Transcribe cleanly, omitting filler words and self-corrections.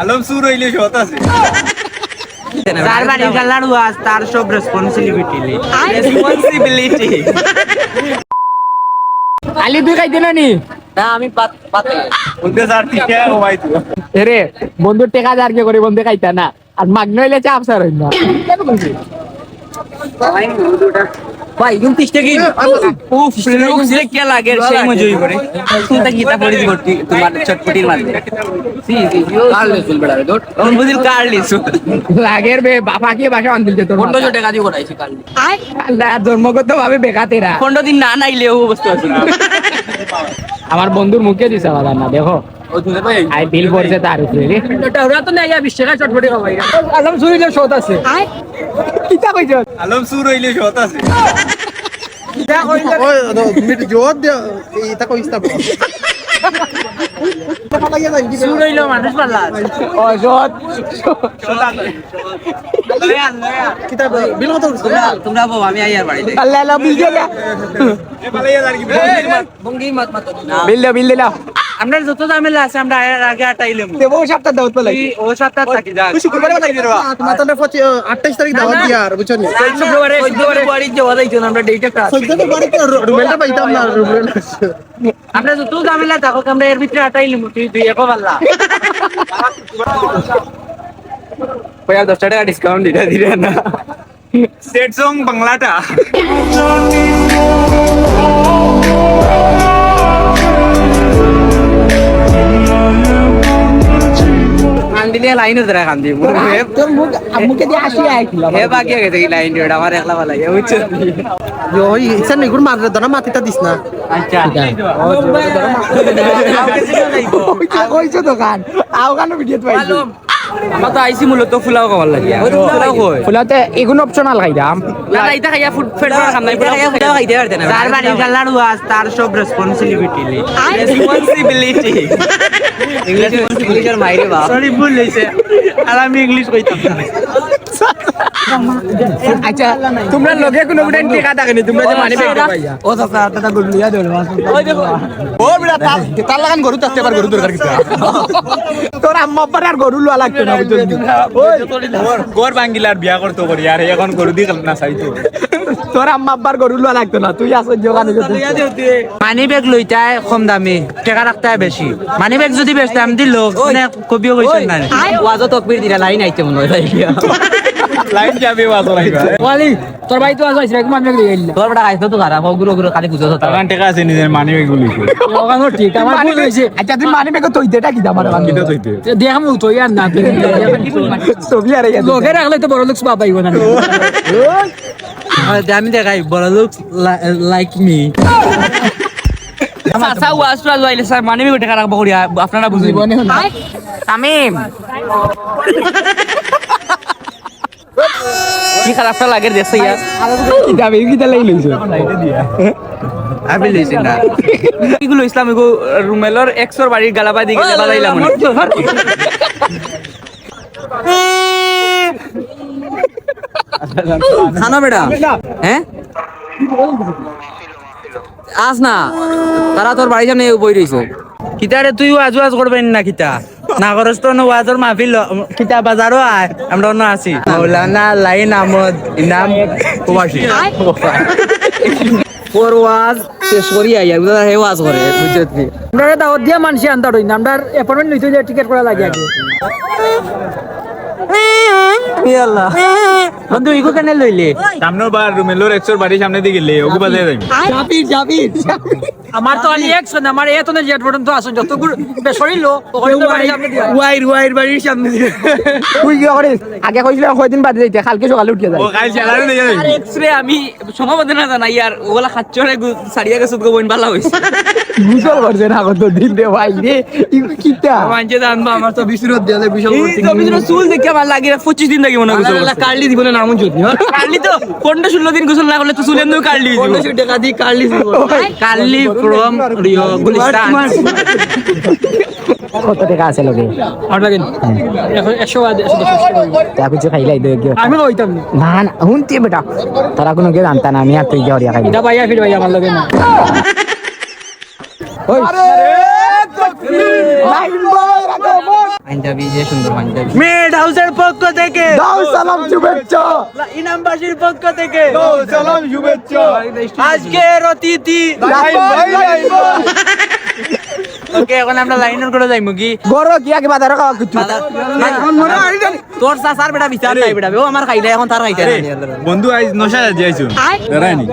আলম সুর হইলে সত আছে যার বাড়ি গালাড়ু আজ তার সব রেসপন্সিবিলিটি আলি তুই খাইতে না নি না আমি পাতে বলতে স্যার ঠিক আছে ও ভাই তুই রে বন্ধুর টেকা যার কে করে বন্ধু খাইতা না আর মাগনা হইলে চাপ স্যার হইন না ভাই 29 টাকা উফ লুক কে লাগে সেই মজুই করে তুই গীতা পড়ি করতি তোমার চটপটির মাঝে সি সি কার্লে চুল বেড়াবে দোট কোন বুঝিল কার্লে চুল লাগের বে বাবা কি ভাষা আনদিল তোর 1500 টাকা দিয়ে করাইছি কার্লে আল্লাহ জন্মগত ভাবে বেকাতেরা 15 দিন না নাইলে ও বস্তু আছে আমার বন্ধুর মুখে দিছে বাবা না দেখো ও তুই ভাই আই বিল করছে তার উপরে রে এটা ওরা তো নাই 20 টাকা চটপটি খাওয়াই আলম সুরিলে শত আছে কিতা কইছ আলম সুর হইলে সত আছে কিতা কইছ ওই তুমি জোর দে এটা কইছ না সুরইলো মানুষ পাল্লা ও শত কিতা বিল কত তোমরা বাবা আমি আইয়ার বাড়িতে আল্লাহ আল্লাহ বিল দে এ ভালো আর কি বঙ্গি মত মত বিল দে আমরা যত ঝামেলা আছে আমরা আগে আটাইলাম দেবো সপ্তাহ দাও তো লাগি ও সপ্তাহ থাকি যা তুই শুক্রবারে বানাই দিবা তোমার তো 28 তারিখ দাওয়াত দিয়া আর বুঝছো নি শুক্রবারে বাড়ি যাওয়া যাইতো না আমরা ডেটটা কাজ সৈয়দপুর বাড়িতে রুমেলটা পাইতাম না রুমেল আমরা যত ঝামেলা থাকো আমরা এর ভিতরে আটাইলাম তুই দুই এক পাল্লা পয়া 10 টাকা ডিসকাউন্ট দিতে দিরে না সেট সং বাংলাটা আন্দিলে লাইন ধরে কান্দি তোর মুখে দিয়ে হাসি আইছিল হে বাকি গেছে কি লাইন ধরে আমার একলা ভালো লাগে বুঝছো yo ইচ্ছা নেই গুড় মারলে দনা মাটিটা দিস না আচ্ছা কইছো দোকান আওগানো ভিডিও তো আইছো আমার তো আইসি মূলত ফুলাও খাবার লাগে ফুলাও কই ফুলাতে এগুলো অপশনাল খাইদাম না এটা খাইয়া ফুড ফেড খাম নাই ফুলাও খাইতে পারতে না যার বাড়ি গালাড়ু আজ তার সব রেসপন্সিবিলিটি ইংলিশের মাইরে বা সরি ভুল হইছে আর আমি ইংলিশ কইতাম না আচ্ছা তোমরা লগে কোনো বুটেন টিকা থাকেনি তোমরা যে মানি ব্যাগ পাইয়া ও তো তাটা গুলিয়া দেল ওই দেখো ও বিড়া তার লাগান গরু তাতে আবার গরু দরকার কিতা তোর আম্মা পারে আর গরু লওয়া লাগতো না বুঝলি গোর বাঙ্গিলার বিয়া করতে করি আর এখন গরু দি না চাইতো তোর আম্মা আব্বার গরু লওয়া লাগতো না তুই আসো দোকানে মানি ব্যাগ লইতাই কম দামি টাকা রাখতাই বেশি মানি ব্যাগ যদি বেচতাম দিল মানে কবিও কইছেন না ওয়াজো তকবীর দিরা লাইন আইতে মনে হয় লাইন যাবে বাস লাইবা ওয়ালি তোর ভাই তো আইছ রাখ মানি ব্যাগ দিয়ে গেল তোর বড় আইতো তো খারাপ গুরু গুরু কালি বুঝছো তো তাকান টাকা আছে নিজের মানি এগুলি ওখানে ঠিক আমার ভুল হইছে আচ্ছা তুই মানি ব্যাগ তুই দেটা কি দামার কিটা তৈতে দেখাম তুই আর না ছবি আর লগে রাখলে তো বড় লোক বাবা আইব না আমি দেখাই বড় লোক লাইক মি সাসা ওয়াসরা লইলে স্যার মানি ব্যাগ টাকা রাখবো করিয়া আপনারা বুঝিবেন তামিম কি খারাপটা লাগে দেখছে ইয়া যাবে কিটা লাগি লইছো আমি লইছি না এগুলো ইসলাম এগো রুমেলর এক্সর বাড়ির গালাবা দিকে বাজাইলাম খানা বেটা হ্যাঁ আস না তারা তোর বাড়ির সামনে বই রইছো কিতারে তুই ওয়াজ ওয়াজ করবেন না কিতা না করস তো ওয়াজর মাহফিল কিতা বাজারও আয় আমরা অন্য আছি মাওলানা লাইন আহমদ ইনাম প্রবাসী ওর ওয়াজ শেষ করি আইয়া হে ওয়াজ করে বুঝছত কি আমরা দাওয়াত দিয়া মানসি আনতা রইন আমরা অ্যাপয়েন্টমেন্ট লইতে যে টিকেট করা লাগে আগে আল্লাহ বন্ধু ইগো কেন লইলে সামনে বার রুমেলোর এক্সর বাড়ি সামনে দিকে গেলে ওগু বাজায় যাই জাবির আমার তো অনেক একশন আমার এত না জেট পর্যন্ত আসুন যত বেসরি লো ওখানে তো বাড়ি সামনে দিয়া ওয়াইর বাড়ির সামনে দিয়ে তুই কি করিস আগে কইছিল কয়দিন বাদে যাইতে কালকে সকালে উঠে যায় ও কাল চালানো নিয়ে যাই আর এক্সরে আমি সমাবদে না জানা ইয়ার ওলা খাচ্চরে সারিয়া গেছে গো বইন ভালো হইছে গুজল করছে না কত দিন রে ভাই রে কিটা মানছে জানবা আমার তো বিশুরত দেলে বিশাল করতে বিশুর চুল দেখে আমার লাগে 25 দিন লাগে মনে হইছে আল্লাহ কার্লি দিব না নামুন যদি কার্লি তো 15 16 দিন গোসল না করলে তো চুলেন কার্লি দিব 15 টাকা দি কার্লি দিব কার্লি ফ্রম রিও গুলিস্তান কত টাকা আছে লগে আর লাগেন 100 আছে 110 তা কিছু খাইলাই দে কি আমি কইতাম না না হুনতি বেটা তারা কোনো কে জানতা না আমি আর তুই যাওয়া খাই এটা ভাইয়া ফির ভাইয়া আমার লগে না ওই পাঞ্জাবি যে সুন্দর পাঞ্জাবি মেড হাউসের পক্ষ থেকে দাও সালাম শুভেচ্ছা ইনামবাসীর পক্ষ থেকে দাও সালাম শুভেচ্ছা আজকের অতিথি ওকে এখন আমরা লাইনের করে যাইমু কি গরো কি আগে বাজারে খাওয়া কিছু তোর সাসার বেটা বিচার নাই বেটা ও আমার খাইলে এখন তার খাইতে নাই বন্ধু আজ নশা যাইছো দাঁড়ায়নি